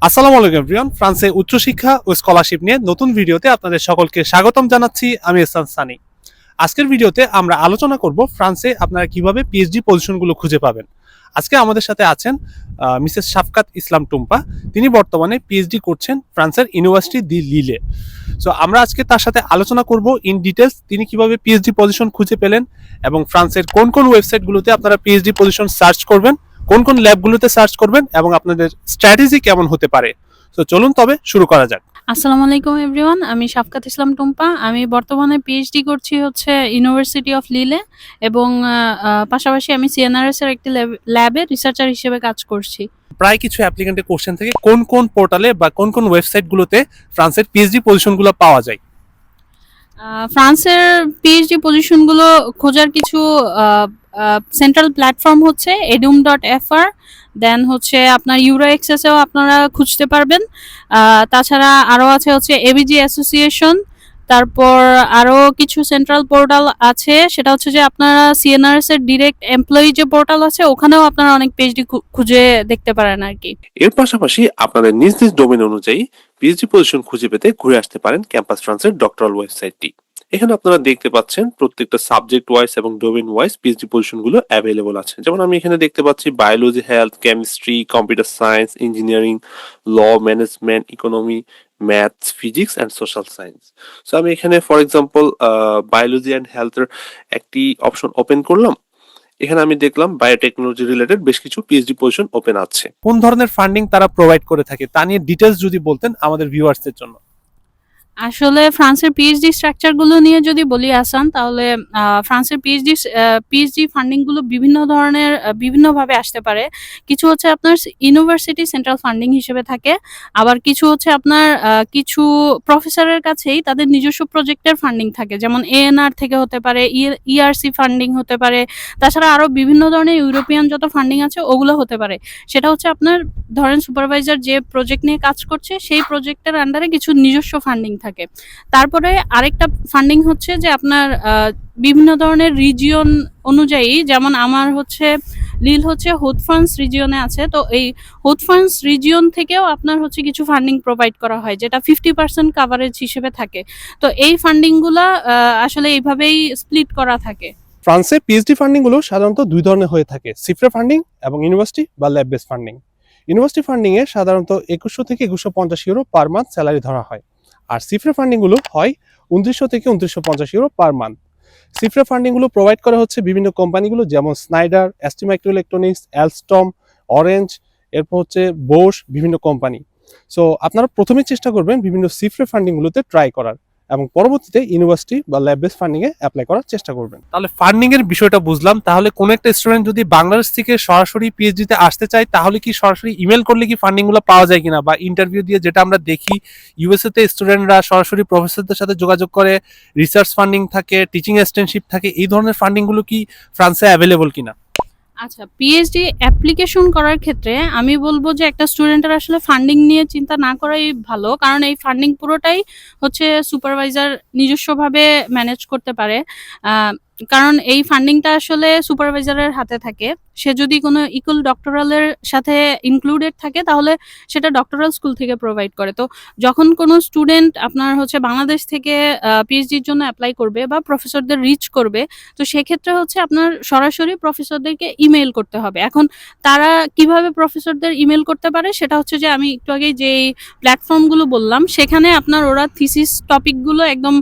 আসসালামু আলাইকুম এভরিওয়ান। ফ্রান্সে উচ্চশিক্ষা ও স্কলারশিপ নিয়ে নতুন ভিডিওতে আপনাদের সকলকে স্বাগতম জানাচ্ছি। আমি ইহসান সানি। আজকের ভিডিওতে আমরা আলোচনা করব ফ্রান্সে আপনারা কিভাবে পিএইচডি পজিশনগুলো খুঁজে পাবেন। আজকে আমাদের সাথে আছেন মিসেস শাফকাত ইসলাম টুম্পা। তিনি বর্তমানে পিএইচডি করছেন ফ্রান্সের ইউনিভার্সিটি দি লিলে। সো আমরা আজকে তার সাথে আলোচনা করব ইন ডিটেলস তিনি কিভাবে পিএইচডি পজিশন খুঁজে পেলেন এবং ফ্রান্সের কোন কোন ওয়েবসাইটগুলোতে আপনারা পিএইচডি পজিশন সার্চ করবেন, কোন কোন ল্যাবগুলোতে সার্চ করবেন এবং আপনাদের স্ট্র্যাটেজি কেমন হতে পারে। তো চলুন তবে শুরু করা যাক। আসসালামু আলাইকুম এভরিওয়ান, আমি শাফকাত ইসলাম টুম্পা। আমি বর্তমানে পিএইচডি করছি হচ্ছে ইউনিভার্সিটি অফ লিলে এবং পাশাপাশি আমি সিএনআরএস এর একটি ল্যাবে রিসার্চার হিসেবে কাজ করছি। প্রায় কিছু অ্যাপ্লিকেন্টের কোশ্চেন থেকে কোন কোন পোর্টালে বা কোন কোন ওয়েবসাইটগুলোতে ফ্রান্সের পিএইচডি পজিশনগুলো পাওয়া যায়? ফ্রান্সের পিএইচডি পজিশনগুলো খোঁজার কিছু সেন্ট্রাল প্ল্যাটফর্ম হচ্ছে edum.fr, দেন হচ্ছে আপনার ইউরো এক্সেসেও আপনারা খুঁজতে পারবেন। তাছাড়া আরও আছে হচ্ছে এবিজি অ্যাসোসিয়েশন, তারপর আরও কিছু সেন্ট্রাল পোর্টাল আছে, সেটা হচ্ছে যে আপনারা সিএনআরএস এর ডিরেক্ট এমপ্লয়ি যে পোর্টাল আছে ওখানেও আপনারা অনেক পিএইচডি খুঁজে দেখতে পারেন আর কি। এর পাশাপাশি আপনাদের নিজ নিজ ডোমেন অনুযায়ী পিএইচডি পজিশন খুঁজে পেতে ঘুরে আসতে পারেন ক্যাম্পাস ফ্রান্সের ডক্টরাল ওয়েবসাইটটি। এখানে আপনারা দেখতে পাচ্ছেন প্রত্যেকটা সাবজেক্ট ওয়াইজ এবং ডোমেন ওয়াইজ পিএইচডি পজিশনগুলো অ্যাভেলেবল আছে। যেমন আমি এখানে দেখতে পাচ্ছি biology, health, chemistry, computer science, engineering, law, management, economy, maths, physics and social science. So আমি এখানে ফর এক্সাম্পল বায়োলজি অ্যান্ড হেলথের একটি অপশন ওপেন করলাম। এখানে আমি দেখলাম বায়োটেকনোলজি রিলেটেড বেশ কিছু পিএইচডি পজিশন ওপেন আছে। কোন ধরনের ফান্ডিং তারা প্রোভাইড করে থাকে তা নিয়ে ডিটেলস যদি বলতেন আমাদের ভিউয়ার্সদের জন্য। আসলে ফ্রান্সের পিএইচডি স্ট্রাকচারগুলো নিয়ে যদি বলি আসান, তাহলে ফ্রান্সের পিএইচডি ফান্ডিংগুলো বিভিন্ন ধরনের বিভিন্নভাবে আসতে পারে। কিছু হচ্ছে আপনার ইউনিভার্সিটি সেন্ট্রাল ফান্ডিং হিসেবে থাকে, আবার কিছু হচ্ছে আপনার কিছু প্রফেসরের কাছেই তাদের নিজস্ব প্রজেক্টের ফান্ডিং থাকে, যেমন এএনআর থেকে হতে পারে, ইআরসি ফান্ডিং হতে পারে, তাছাড়া আরও বিভিন্ন ধরনের ইউরোপিয়ান যত ফান্ডিং আছে ওগুলো হতে পারে। সেটা হচ্ছে আপনার ধরেন সুপারভাইজার যে প্রজেক্ট নিয়ে কাজ করছে সেই প্রজেক্টের আন্ডারে কিছু নিজস্ব ফান্ডিং থাকে। তারপরে আরেকটা ফান্ডিং হচ্ছে যে আপনার বিভিন্ন ধরনের রিজিয়ন অনুযায়ী, যেমন আমার হচ্ছে লিল হচ্ছে হোথ-ফ্রান্স রিজিয়নে আছে, তো এই হোথ-ফ্রান্স রিজিয়ন থেকেও আপনার হচ্ছে কিছু ফান্ডিং প্রোভাইড করা হয় যেটা 50% কাভারেজ হিসেবে থাকে। তো এই ফান্ডিংগুলা আসলে এইভাবেই স্প্লিট করা থাকে। ফ্রান্সে পিএইচডি ফান্ডিং গুলো সাধারণত দুই ধরনের হয়ে থাকে, সিফ্রে ফান্ডিং এবং ইউনিভার্সিটি বা lab base funding. University funding এ সাধারণত 2100 থেকে 2150 ইউরো পার মান্থ স্যালারি ধরা হয়, আর সিফ্রে ফান্ডিং গুলো হয় 2900 থেকে 2950 euro per month. CIFRE funding গুলো প্রোভাইড করা হচ্ছে বিভিন্ন কোম্পানিগুলো, যেমন Schneider, ST micro electronics, Alstom, Orange, এরপর হচ্ছে বোস, বিভিন্ন কোম্পানি। সো আপনারা প্রথমে চেষ্টা করবেন বিভিন্ন সিফ্রে ফান্ডিং গুলোতে ট্রাই করার এবং পরবর্তীতে ইউনিভার্সিটি বা ল্যাব বেস ফান্ডিং এ অ্যাপ্লাই করার চেষ্টা করবেন। তাহলে ফান্ডিং এর বিষয়টা বুঝলাম। তাহলে কোন একটা স্টুডেন্ট যদি বাংলাদেশ থেকে সরাসরি পিএইচডি তে আসতে চায় তাহলে কি সরাসরি ইমেল করলে কি ফান্ডিং গুলো পাওয়া যায় কিনা, বা ইন্টারভিউ দিয়ে যেটা আমরা দেখি ইউএসএ তে স্টুডেন্টরা সরাসরি প্রফেসরদের সাথে যোগাযোগ করে, রিসার্চ ফান্ডিং থাকে, টিচিং অ্যাসিস্ট্যান্টশিপ থাকে, এই ধরনের ফান্ডিং গুলো কি ফ্রান্সে অ্যাভেলেবল কিনা? আচ্ছা, পিএইচডি অ্যাপ্লিকেশন করার ক্ষেত্রে আমি বলবো যে একটা স্টুডেন্টের আসলে ফান্ডিং নিয়ে চিন্তা না করাই ভালো, কারণ এই ফান্ডিং পুরোটাই হচ্ছে সুপারভাইজার নিজস্বভাবে ম্যানেজ করতে পারে। কারণ এই ফান্ডিংটা আসলে সুপারভাইজারের হাতে থাকে। সে যদি কোনো ইকুয়াল ডক্টরালের সাথে ইনক্লুডেড থাকে তাহলে সেটা ডক্টরাল স্কুল থেকে প্রোভাইড করে। তো যখন কোনো স্টুডেন্ট আপনার হচ্ছে বাংলাদেশ থেকে পিএইচডির জন্য অ্যাপ্লাই করবে বা প্রফেসরদের রিচ করবে, তো সেক্ষেত্রে হচ্ছে আপনার সরাসরি প্রফেসরদেরকে ইমেইল করতে হবে। এখন তারা কিভাবে প্রফেসরদের ইমেইল করতে পারে সেটা হচ্ছে যে আমি একটু আগেই যে প্ল্যাটফর্মগুলো বললাম সেখানে আপনার ওরা থিসিস টপিকগুলো একদম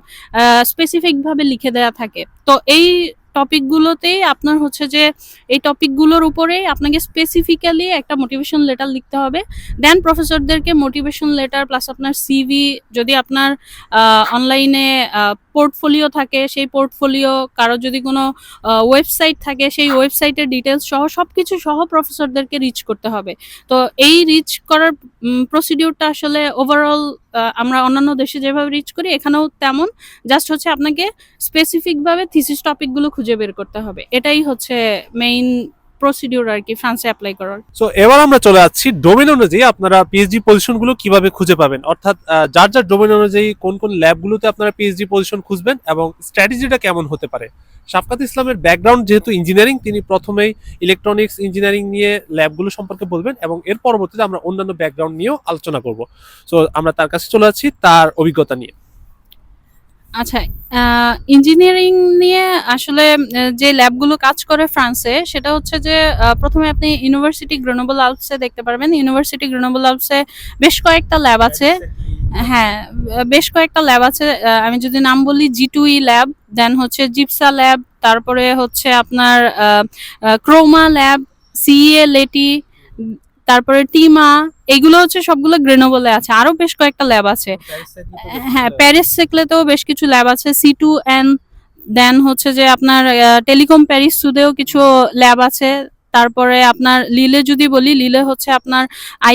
স্পেসিফিকভাবে লিখে দেওয়া থাকে। তো এই টপিকগুলোতেই আপনার হচ্ছে যে এই টপিকগুলোর উপরেই আপনাকে স্পেসিফিক্যালি একটা মোটিভেশন লেটার লিখতে হবে। দেন প্রফেসরদেরকে মোটিভেশন লেটার প্লাস আপনার সিভি, যদি আপনার অনলাইনে পোর্টফোলিও থাকে সেই পোর্টফোলিও, কারো যদি কোনো ওয়েবসাইট থাকে সেই ওয়েবসাইটের ডিটেলস সহ সব কিছু সহ প্রফেসরদেরকে রিচ করতে হবে। তো এই রিচ করার প্রসিডিউরটা আসলে ওভারঅল আমরা অন্যান্য দেশে যেভাবে রিচ করি এখানেও তেমন, জাস্ট হচ্ছে আপনাকে স্পেসিফিকভাবে থিসিস টপিকগুলো খুঁজে বের করতে হবে। এটাই হচ্ছে মেইন প্রসিডিউর আর কি ফ্রান্সে অ্যাপ্লাই করার। সো এবার আমরা চলে যাচ্ছি ডোমেন অনুযায়ী আপনারা পিএইচডি পজিশনগুলো কিভাবে খুঁজে পাবেন, অর্থাৎ যার যার ডোমেন অনুযায়ী কোন কোন ল্যাবগুলোতে আপনারা পিএইচডি পজিশন খুঁজবেন এবং স্ট্র্যাটেজিটা কেমন হতে পারে শাফকাত ইসলামের ব্যাকগ্রাউন্ড যেহেতু ইঞ্জিনিয়ারিং, তিনি প্রথমেই ইলেকট্রনিক্স ইঞ্জিনিয়ারিং নিয়ে ল্যাবগুলো সম্পর্কে বলবেন এবং এর পরবর্তীতে আমরা অন্যান্য ব্যাকগ্রাউন্ড নিয়েও আলোচনা করব। সো আমরা তার কাছে চলে যাচ্ছি তার অভিজ্ঞতা নিয়ে। আচ্ছা, ইঞ্জিনিয়ারিং নিয়ে আসলে যে ল্যাবগুলো কাজ করে ফ্রান্সে, সেটা হচ্ছে যে প্রথমে আপনি ইউনিভার্সিটি গ্রেনোবল আলপসে দেখতে পারবেন। ইউনিভার্সিটি গ্রেনোবল আলপসে বেশ কয়েকটা ল্যাব আছে। হ্যাঁ, বেশ কয়েকটা ল্যাব আছে। আমি যদি নাম বলি, G2E ল্যাব, দেন হচ্ছে জিপসা ল্যাব, তারপরে হচ্ছে আপনার ক্রোমা ল্যাব, সিএ লেটি, তারপরে টিমা, এগুলো হচ্ছে সবগুলো গ্রেনোবলে আছে। আরো বেশ কয়েকটা ল্যাব আছে। হ্যাঁ, প্যারিস সেকলেতেও বেশ কিছু ল্যাব আছে, C2N। দেন হচ্ছে যে আপনার টেলিকম প্যারিস সুদেও কিছু ল্যাব আছে। তারপরে আপনার লিলে যদি বলি, লিলে হচ্ছে আপনার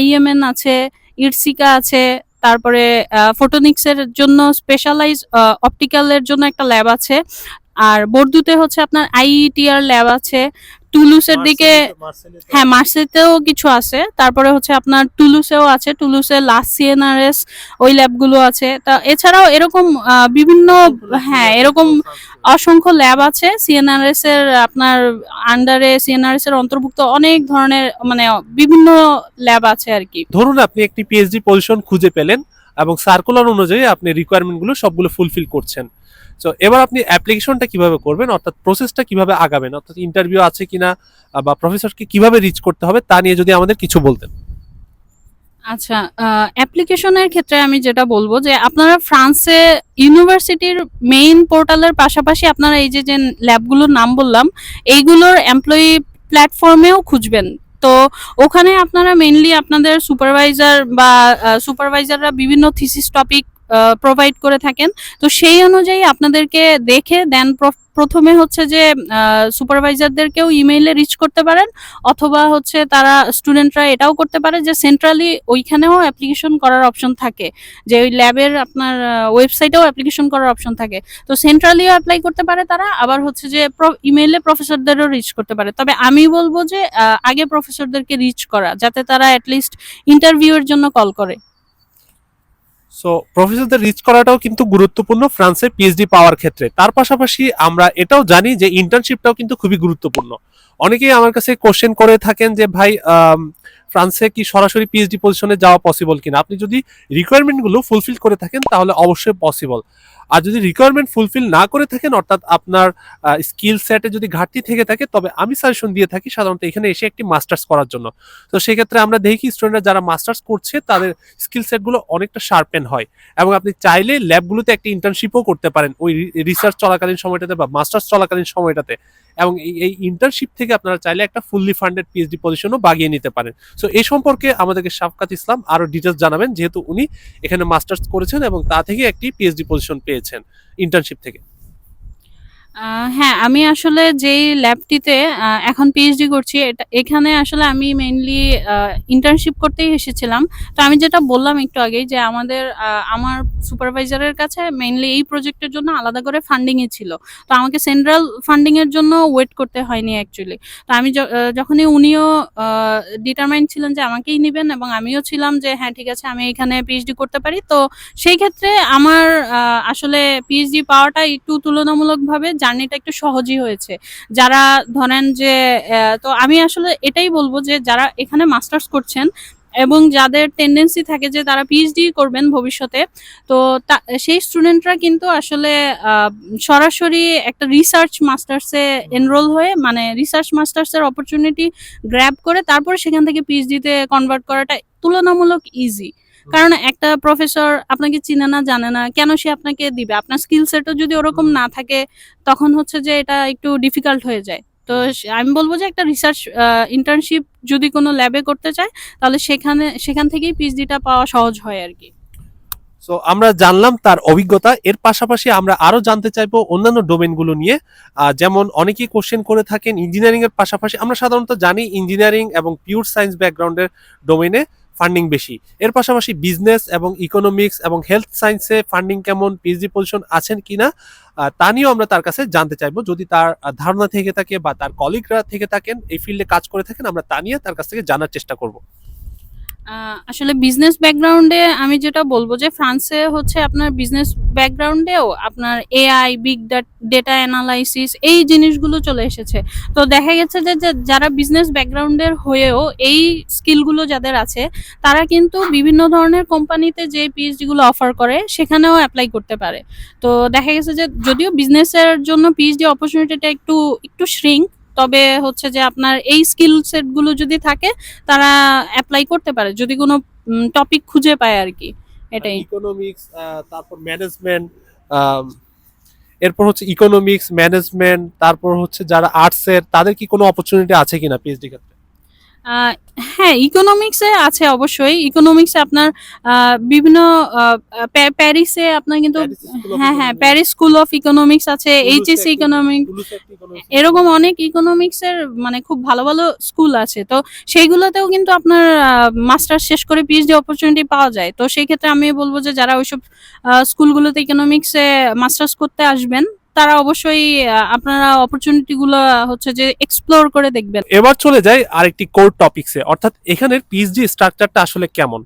IMN আছে, ইরসিকা আছে। তারপরে ফটোনিক্স এর জন্য স্পেশালাইজ অপটিক্যালের জন্য একটা ল্যাব আছে। আর বর্দুতে হচ্ছে আপনার IETR ল্যাব আছে। টুলুসের দিকে, হ্যাঁ, মার্সেতেও কিছু আছে। তারপরে হচ্ছে আপনার টুলুসেও আছে, টুলুসে লাস সিএনআরএস, ওই ল্যাবগুলো আছে। তা এছাড়াও এরকম বিভিন্ন, হ্যাঁ, এরকম অসংখ্য ল্যাব আছে সিএনআরএস এর, আপনার আন্ডারে সিএনআরএস এর অন্তর্ভুক্ত অনেক ধরনের, মানে বিভিন্ন ল্যাব আছে আর কি। ধরুন আপনি একটি পিএইচডি পজিশন খুঁজে পেলেন এবং সার্কুলার অনুযায়ী আপনি রিকোয়ারমেন্টগুলো সবগুলো ফুলফিল করছেন। তো এবার আপনি অ্যাপ্লিকেশনটা কিভাবে করবেন, অর্থাৎ প্রসেসটা কিভাবে আগাবেন, অর্থাৎ ইন্টারভিউ আছে কিনা বা প্রফেসরকে কিভাবে রিচ করতে হবে তা নিয়ে যদি আমাদের কিছু বলতেন। আচ্ছা, অ্যাপ্লিকেশনের ক্ষেত্রে আমি যেটা বলবো যে আপনারা ফ্রান্সে ইউনিভার্সিটির মেইন পোর্টালের পাশাপাশি আপনারা এই যে যে ল্যাবগুলোর নাম বললাম, এইগুলোর এমপ্লয়ি প্ল্যাটফর্মেও খুঁজবেন। তো ওখানে আপনারা মেইনলি আপনাদের সুপারভাইজার বা সুপারভাইজাররা বিভিন্ন থিসিস টপিক প্রোভাইড করে থাকেন। তো সেই অনুযায়ী আপনাদেরকে দেখে দেন প্রথমে হচ্ছে যে সুপারভাইজারদেরকেও ইমেইলে রিচ করতে পারেন, অথবা হচ্ছে তারা স্টুডেন্টরা এটাও করতে পারে যে সেন্ট্রালি ওইখানেও অ্যাপ্লিকেশন করার অপশন থাকে, যে ওই ল্যাবের আপনার ওয়েবসাইটেও অ্যাপ্লিকেশন করার অপশন থাকে। তো সেন্ট্রালিও অ্যাপ্লাই করতে পারে তারা, আবার হচ্ছে যে ইমেইলে প্রফেসরদেরও রিচ করতে পারে। তবে আমি বলবো যে আগে প্রফেসরদেরকে রিচ করা, যাতে তারা অ্যাটলিস্ট ইন্টারভিউয়ের জন্য কল করে। সো প্রফেসরদের রিচ করাটাও কিন্তু গুরুত্বপূর্ণ ফ্রান্সে পিএইচডি পাওয়ার ক্ষেত্রে। তার পাশাপাশি আমরা এটাও জানি যে ইন্টার্নশিপটাও কিন্তু খুবই গুরুত্বপূর্ণ। অনেকেই আমার কাছে কোশ্চেন করে থাকেন যে ভাই, ফ্রান্সে কি সরাসরি পিএইচডি পজিশনে যাওয়া পসিবল কিনা। আপনি যদি রিকোয়ারমেন্টগুলো ফুলফিল করে থাকেন তাহলে অবশ্যই পসিবল। আর যদি রিকোয়ারমেন্ট ফুলফিল না করে থাকেন, অর্থাৎ আপনার স্কিল সেটে যদি ঘাটতি থেকে থাকে, তবে আমি সাজেশন দিয়ে থাকি সাধারণত এখানে এসে একটি মাস্টার্স করার জন্য। তো সেক্ষেত্রে আমরা দেখি স্টুডেন্টরা যারা মাস্টার্স করছে তাদের স্কিল সেটগুলো অনেকটা শার্পেন হয় এবং আপনি চাইলে ল্যাবগুলোতে একটা ইন্টার্নশিপও করতে পারেন ওই রিসার্চ চলাকালীন সময়টাতে বা মাস্টার্স চলাকালীন সময়টাতে, এবং এই ইন্টার্নশিপ থেকে আপনারা চাইলে একটা ফুললি ফান্ডেড পিএইচডি পজিশনও বাগিয়ে নিতে পারেন। সো এই সম্পর্কে আমাদেরকে শাফকাত ইসলাম আরো ডিটেলস জানাবেন, যেহেতু উনি এখানে মাস্টার্স করেছেন এবং তা থেকে একটি পিএইচডি পজিশন পেয়েছেন ইন্টার্নশিপ থেকে। হ্যাঁ, আমি আসলে যেই ল্যাবটিতে এখন পিএইচডি করছি, এখানে আসলে আমি মেইনলি ইন্টার্নশিপ করতেই এসেছিলাম। তো আমি যেটা বললাম একটু আগেই, যে আমার সুপারভাইজারের কাছে মেইনলি এই প্রজেক্টের জন্য আলাদা করে ফান্ডিংই ছিল। তো আমাকে সেন্ট্রাল ফান্ডিং এর জন্য ওয়েট করতে হয়নি অ্যাকচুয়ালি। তো আমি যখনই উনিও ডিটারমাইন্ড ছিলেন যে আমাকেই নেবেন, এবং আমিও ছিলাম যে হ্যাঁ ঠিক আছে, আমি এখানে পিএইচডি করতে পারি। তো সেই ক্ষেত্রে আমার আসলে পিএইচডি পাওয়াটা একটু তুলনামূলকভাবে জার্নিটা একটু সহজই হয়েছে। যারা ধরেন যে তো আমি আসলে এটাই বলবো যে যারা এখানে মাস্টার্স করছেন এবং যাদের টেন্ডেন্সি থাকে যে তারা পিএইচডি করবেন ভবিষ্যতে, তো সেই স্টুডেন্টরা কিন্তু আসলে সরাসরি একটা রিসার্চ মাস্টার্সে এনরোল হয়ে, মানে রিসার্চ মাস্টার্সের অপরচুনিটি গ্র্যাব করে তারপরে সেখান থেকে পিএইচডিতে কনভার্ট করাটা তুলনামূলক ইজি। কারণ একটা প্রফেসর আপনাকে চিনে না, জানে না, কেন সে আপনাকে দিবে? আপনার স্কিল সেটও যদি ওরকম না থাকে, তখন হচ্ছে যে এটা একটু ডিফিকাল্ট হয়ে যায়। তো আমি বলবো যে একটা রিসার্চ ইন্টার্নশিপ যদি কোনো ল্যাবে করতে চায়, তাহলে সেখান থেকেই পিএইচডিটা পাওয়া সহজ হয় আর কি। সো আমরা জানলাম তার অভিজ্ঞতা। এর পাশাপাশি আমরা আরো জানতে চাইবো অন্যান্য ডোমেনগুলো নিয়ে। যেমন অনেকেই কোশ্চেন করে থাকেন ইঞ্জিনিয়ারিং এর পাশাপাশি, আমরা সাধারণত জানি ইঞ্জিনিয়ারিং এবং পিওর সায়েন্স ব্যাকগ্রাউন্ডের ডোমেনে ফান্ডিং বেশি। এর পাশাপাশি বিজনেস এবং ইকোনমিক্স এবং হেলথ সায়েন্সে ফান্ডিং কেমন, পিএইচডি পজিশন আছেন কিনা, তা নিয়েও আমরা তার কাছে জানতে চাইবো। যদি তার ধারণা থেকে থাকে বা তার কলিগরা থেকে থাকেন এই ফিল্ডে কাজ করে থাকেন, আমরা তা নিয়ে তার কাছ থেকে জানার চেষ্টা করব। আসলে বিজনেস ব্যাকগ্রাউন্ডে আমি যেটা বলবো যে ফ্রান্সে হচ্ছে আপনার বিজনেস ব্যাকগ্রাউন্ডেও আপনার এআই বিগ ডেটা অ্যানালাইসিস এই জিনিসগুলো চলে এসেছে। তো দেখা গেছে যে যারা বিজনেস ব্যাকগ্রাউন্ডের হয়েও এই স্কিলগুলো যাদের আছে তারা কিন্তু বিভিন্ন ধরনের কোম্পানিতে যে পিএইচডি গুলো অফার করে সেখানেও অ্যাপ্লাই করতে পারে। তো দেখা গেছে যে যদিও বিজনেসের জন্য পিএইচডি অপরচুনিটিটা একটু একটু শ্রিঙ্ক, তবে হচ্ছে যে আপনার এই স্কিল সেট গুলো যদি থাকে তারা অ্যাপ্লাই করতে পারে যদি কোনো টপিক খুঁজে পায় আর কি। এটাই। ইকোনমিক্স, তারপর ম্যানেজমেন্ট, এরপর হচ্ছে ইকোনমিক্স ম্যানেজমেন্ট, তারপর হচ্ছে যারা আর্টসের তাদের কি কোনো অপরচুনিটি আছে কিনা পিএইচডি ক্ষেত্রে? আহ, হ্যাঁ, ইকোনমিক্সে আছে অবশ্যই। ইকোনমিক্সে আপনার বিভিন্ন প্যারিসে আপনার কিন্তু হ্যাঁ হ্যাঁ প্যারিস স্কুল অফ ইকোনমিক্স আছে, এইচএসসি ইকোনমিক্স, এরকম অনেক ইকোনমিক্সের মানে খুব ভালো ভালো স্কুল আছে। তো সেইগুলোতেও কিন্তু আপনার মাস্টার্স শেষ করে পিএইচডি অপরচুনিটি পাওয়া যায়। তো সেই ক্ষেত্রে আমি বলবো যে যারা ওইসব স্কুলগুলোতে ইকোনমিক্সে মাস্টার্স করতে আসবেন তারা অবশ্যই আপনারা অপরচুনিটি গুলো হচ্ছে যে এক্সপ্লোর করে দেখবেন। এবার চলে যাই আরেকটি কোর টপিকসে, অর্থাৎ এখানের পিএইচডি স্ট্রাকচারটা আসলে কেমন,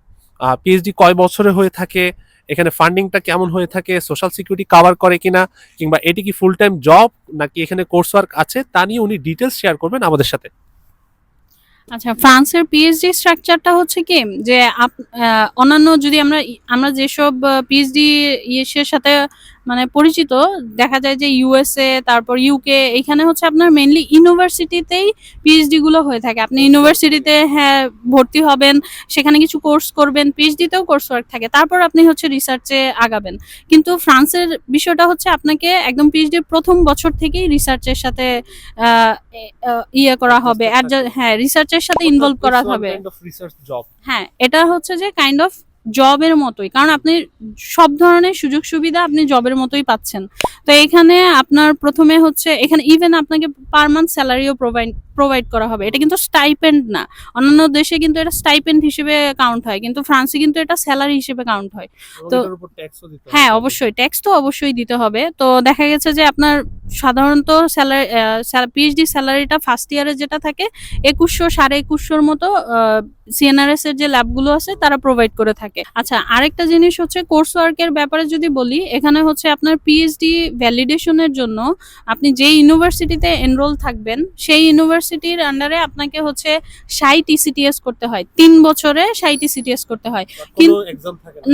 পিএইচডি কয় বছরে হয়ে থাকে, এখানে ফান্ডিংটা কেমন হয়ে থাকে, সোশ্যাল সিকিউরিটি কভার করে কিনা, কিংবা এটি কি ফুল টাইম জব নাকি এখানে কোর্স ওয়ার্ক আছে, তা নিয়ে উনি ডিটেলস শেয়ার করবেন আমাদের সাথে। আচ্ছা, ফ্রান্সের পিএইচডি স্ট্রাকচারটা হচ্ছে কি যে অন্যান্য যদি আমরা যেসব পিএইচডি ইয়ের সাথে মানে পরিচিত, দেখা যায় যে ইউএসএ তারপর ইউকে এখানে হচ্ছে আপনার মেইনলি ইউনিভার্সিটিতেই পিএইচডি গুলো হয়ে থাকে। আপনি ইউনিভার্সিটিতে হ্যাঁ ভর্তি হবেন, সেখানে কিছু কোর্স করবেন, পিএইচডিতেও কোর্স ওয়ার্ক থাকে, তারপর আপনি হচ্ছে রিসার্চে আগাবেন। কিন্তু ফ্রান্সের বিষয়টা হচ্ছে আপনাকে একদম পিএইচডি প্রথম বছর থেকেই রিসার্চের সাথে ইয়ে করা হবে, হ্যাঁ রিসার্চের সাথে ইনভলভ করা হবে। হ্যাঁ, এটা হচ্ছে যে কাইন্ড অফ জবের মতোই, কারণ আপনি সব ধরনের সুযোগ সুবিধা আপনি জবের মতোই পাচ্ছেন। তো এখানে আপনার প্রথমে হচ্ছে এখানে ইভেন আপনাকে পার মান্থ স্যালারিও প্রোভাইড করা হবে। এটা কিন্তু স্টাইপেন্ড না। অন্যান্য দেশে কিন্তু এটা স্টাইপেন্ড হিসেবে কাউন্ট হয়, কিন্তু ফ্রান্সে কিন্তু এটা স্যালারি হিসেবে কাউন্ট হয়। তো হ্যাঁ অবশ্যই ট্যাক্স তো অবশ্যই দিতে হবে। তো দেখা গেছে যে আপনার সাধারণত স্যালারি পিএইচডি স্যালারিটা ফার্স্ট ইয়ারে যেটা থাকে 2100 2150 মতো সিএনআরএস এর যে ল্যাবগুলো আছে তারা প্রোভাইড করে থাকে। আচ্ছা, আরেকটা জিনিস হচ্ছে কোর্স ওয়ার্কের ব্যাপারে যদি বলি, এখানে হচ্ছে আপনার পিএইচডি ভ্যালিডেশনের জন্য আপনি যে ইউনিভার্সিটিতে এনরোল থাকবেন সেই ইউনিভার্সিটির আন্ডারে আপনাকে হচ্ছে 60 ইসিটিএস করতে হয়, 3 বছরে 60 ইসিটিএস করতে হয়। কিন্তু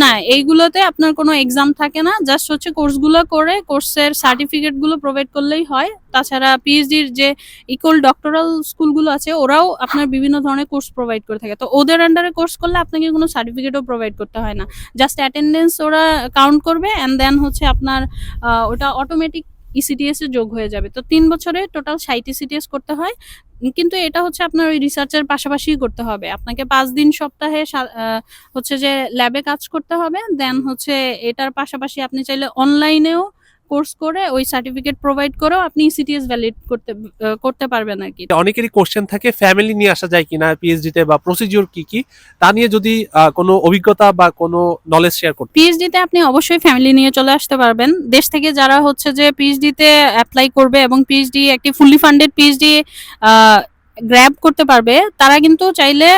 না, এইগুলোতে আপনার কোনো এক্সাম থাকে না, জাস্ট হচ্ছে কোর্সগুলো করে কোর্সের সার্টিফিকেট গুলো প্রোভাইড করলেই হয়। তাছাড়া পিএইচডির যে ইকুয়াল ডক্টরাল স্কুলগুলো আছে ওরাও আপনার বিভিন্ন ধরনের কোর্স প্রোভাইড করে থাকে। তো ওদের আন্ডারে কোর্স করলে আপনাকে কোনো সার্টিফিকেটও প্রোভাইড করতে হয় না, জাস্ট অ্যাটেন্ডেন্স ওরা কাউন্ট করবে অ্যান্ড দেন হচ্ছে আপনার ওটা অটোমেটিক ইসিটিএস এ যোগ হয়ে যাবে। তো 3 বছরে টোটাল 60 ইসিটিএস করতে হয়। কিন্তু এটা হচ্ছে আপনার ওই রিসার্চের পাশাপাশি করতে হবে। আপনাকে 5 দিন সপ্তাহে হচ্ছে যে ল্যাবে কাজ করতে হবে। দেন হচ্ছে এটার পাশাপাশি আপনি চাইলে অনলাইনেও কোর্স করে ওই সার্টিফিকেট প্রোভাইড করেও আপনি ইসিটিএস ভ্যালিড করতে পারবেন আর কি। অনেকেরই কোশ্চেন থাকে ফ্যামিলি নিয়ে আসা যায় কিনা পিএইচডি তে, বা প্রসিডিউর কি কি, তা নিয়ে যদি কোনো অভিজ্ঞতা বা কোনো নলেজ শেয়ার করতে। পিএইচডি তে আপনি অবশ্যই ফ্যামিলি নিয়ে চলে আসতে পারবেন। দেশ থেকে যারা হচ্ছে যে পিএইচডি তে অ্যাপ্লাই করবে এবং পিএইচডি একটি ফুললি ফান্ডেড পিএইচডি গ্র্যাব করতে পারবে, তারা কিন্তু চাইলে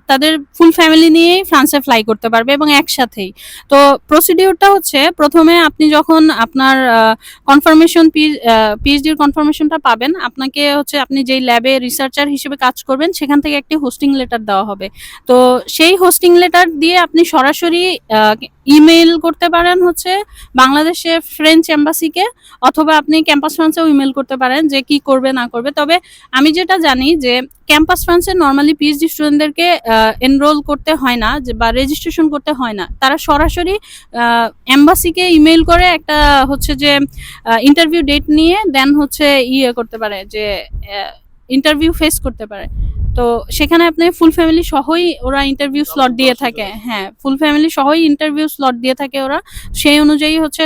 তাদের ফুল ফ্যামিলি নিয়েই ফ্রান্সে ফ্লাই করতে পারবে এবং একসাথেই। তো প্রসিডিউরটা হচ্ছে প্রথমে আপনি যখন আপনার কনফার্মেশন পিএইচডির কনফার্মেশনটা পাবেন, আপনাকে হচ্ছে আপনি যেই ল্যাবে রিসার্চার হিসেবে কাজ করবেন সেখান থেকে একটি হোস্টিং লেটার দেওয়া হবে। তো সেই হোস্টিং লেটার দিয়ে আপনি সরাসরি ইমেইল করতে পারেন হচ্ছে বাংলাদেশের ফ্রেঞ্চ এম্বাসিকে, অথবা আপনি ক্যাম্পাস ফ্রান্সেও ইমেল করতে পারেন যে কি করবে না করবে। তবে আমি যেটা জানি যে ক্যাম্পাস ফ্রান্সে নর্মালি পিএইচডি স্টুডেন্টদেরকে এনরোল করতে হয় না বা রেজিস্ট্রেশন করতে হয় না, তারা সরাসরি এম্বাসিকে ইমেইল করে একটা হচ্ছে যে ইন্টারভিউ ডেট নিয়ে দেন হচ্ছে ইয়ে করতে পারে যে ইন্টারভিউ ফেস করতে পারে। তো সেখানে আপনি ফুল ফ্যামিলি সহই ওরা ইন্টারভিউ স্লট দিয়ে থাকে। হ্যাঁ, ফুল ফ্যামিলি সহই ইন্টারভিউ স্লট দিয়ে থাকে ওরা। সেই অনুযায়ী হচ্ছে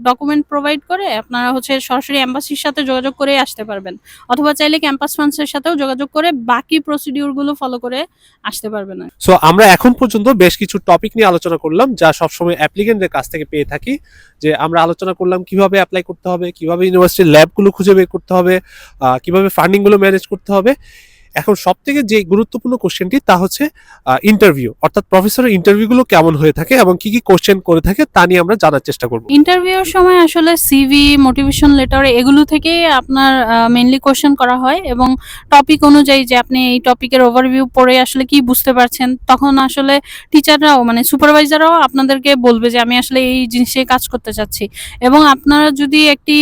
ডকুমেন্ট প্রোভাইড করে আপনারা হচ্ছে সরাসরি এম্বাসির সাথে যোগাযোগ করে আসতে পারবেন, অথবা চাইলে ক্যাম্পাস ফ্রান্সের সাথেও যোগাযোগ করে বাকি প্রসিডিউর গুলো ফলো করে আসতে পারবেন। সো আমরা এখন পর্যন্ত বেশ কিছু টপিক নিয়ে আলোচনা করলাম যা সবসময় অ্যাপ্লিকেন্টদের কাছ থেকে পেয়ে থাকি। যে আমরা আলোচনা করলাম কিভাবে অ্যাপ্লাই করতে হবে, কিভাবে ইউনিভার্সিটির ল্যাবগুলো খুঁজে বের করতে হবে, কিভাবে ফান্ডিং গুলো ম্যানেজ করতে হবে। এখন সব থেকে যে গুরুত্বপূর্ণ কোশ্চেনটি তা হচ্ছে ইন্টারভিউ, অর্থাৎ প্রফেসরের ইন্টারভিউগুলো কেমন হয়ে থাকে এবং কি কি কোশ্চেন করে থাকে তা নিয়ে আমরা জানার চেষ্টা করব। ইন্টারভিউর সময় আসলে সিভি, মোটিভেশন লেটার এগুলো থেকেই আপনার মেইনলি কোশ্চেন করা হয়, এবং টপিক অনুযায়ী যে আপনি এই টপিকের ওভারভিউ পড়ে আসলে কি বুঝতে পারছেন, তখন আসলে টিচাররাও মানে সুপারভাইজাররাও আপনাদেরকে বলবে যে আমি আসলে এই জিনিসে কাজ করতে চাচ্ছি। এবং আপনারা যদি একটি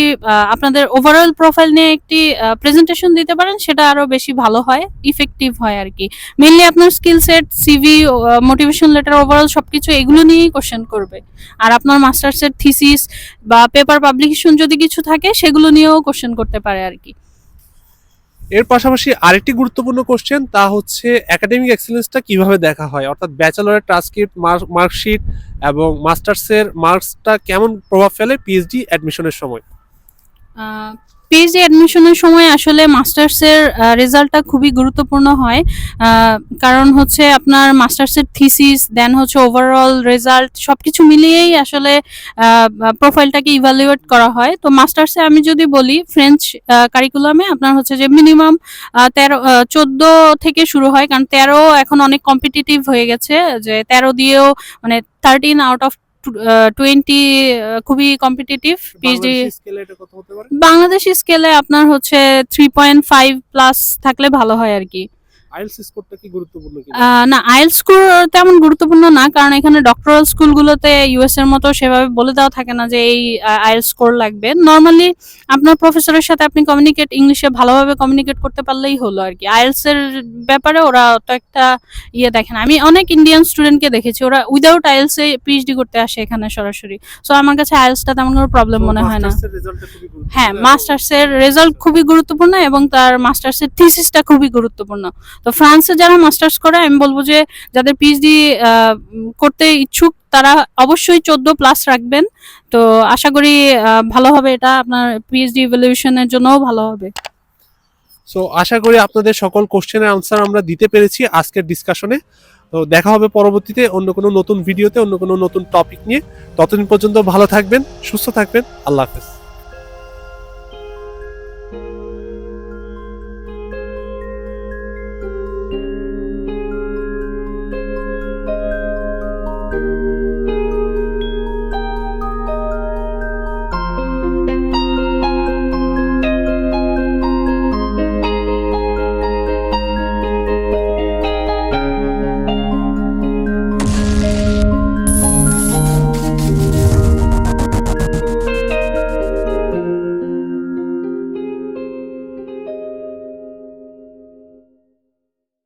আপনাদের ওভারঅল প্রোফাইল নিয়ে একটি প্রেজেন্টেশন দিতে পারেন, সেটা আরো বেশি ভালো হয়, ইফেক্টিভ হয় আর কি। মেইনলি আপনার skill set, CV, motivation letter, overall সবকিছু এগুলো নিয়েই কোশ্চেন করবে। আর আপনার মাস্টার্সের থিসিস বা পেপার পাবলিকেশন যদি কিছু থাকে সেগুলো নিয়েও কোশ্চেন করতে পারে আর কি। এর পাশাপাশি আরেকটি গুরুত্বপূর্ণ কোশ্চেন তা হচ্ছে একাডেমিক এক্সেলেন্সটা কিভাবে দেখা হয়, অর্থাৎ ব্যাচেলরের ট্রান্সক্রিপ্ট, মার্কশিট এবং মাস্টার্সের মার্কসটা কেমন প্রভাব ফেলে পিএইচডি অ্যাডমিশনের সময়। পিএইচডি অ্যাডমিশনের সময় আসলে মাস্টার্সের রেজাল্টটা খুবই গুরুত্বপূর্ণ হয়, কারণ হচ্ছে আপনার মাস্টার্সের থিসিস, দেন হচ্ছে ওভারঅল রেজাল্ট, সবকিছু মিলিয়েই আসলে প্রোফাইলটাকে ইভ্যালুয়েট করা হয়। তো মাস্টার্সে আমি যদি বলি, ফ্রেঞ্চ কারিকুলামে আপনার হচ্ছে যে মিনিমাম 14 থেকে শুরু হয়, কারণ 13 এখন অনেক কম্পিটিটিভ হয়ে গেছে, যে 13 দিয়েও মানে 13 আউট অফ 20 খুবই কম্পিটিটিভ পিএইচডি। বাংলাদেশি স্কেলে আপনার হচ্ছে 3.5 প্লাস থাকলে ভালো হয় আর কি। আইএলটিএস স্কোরটা কি গুরুত্বপূর্ণ কি? না, আইএলটিএস স্কোর তেমন গুরুত্বপূর্ণ না, কারণ এখানে ডক্টরাল স্কুলগুলোতে ইউএস এর মতো সেভাবে বলে দেওয়া থাকে না যে এই আইএলটিএস স্কোর লাগবে। নর্মালি আপনার প্রফেসরের সাথে আপনি ইংলিশে ভালোভাবে কমিউনিকেট করতে পারলেই হলো আর কি। আইএলটিএস এর ব্যাপারে ওরা অত একটা দেখে না। আমি অনেক ইন্ডিয়ান স্টুডেন্টকে দেখেছি, ওরা উইদাউট আইএলটিএস এ পিএইচডি করতে আসে এখানে সরাসরি। সো আমার কাছে আইএলটিএসটা তেমন কোনো প্রবলেম মনে হয় না। হ্যাঁ, মাস্টার্সের রেজাল্ট খুবই গুরুত্বপূর্ণ এবং তার মাস্টার্সের থিসিসটা খুবই গুরুত্বপূর্ণ। তো ফ্রান্সে যারা মাস্টার্স করে, আমি বলবো যে যাদের পিএইচডি করতে ইচ্ছুক তারা অবশ্যই 14 প্লাস রাখবেন। তো আশা করি ভালো হবে, এটা আপনার পিএইচডি ইভ্যালুয়েশনের জন্যও ভালো হবে। সো আশা করি আপনাদের সকল কোশ্চেনের আনসার আমরা দিতে পেরেছি আজকের ডিসকাশনে। তো দেখা হবে পরবর্তীতে অন্য কোনো নতুন ভিডিওতে, অন্য কোনো নতুন টপিক নিয়ে। ততদিন পর্যন্ত ভালো থাকবেন, সুস্থ থাকবেন। আল্লাহ হাফেজ।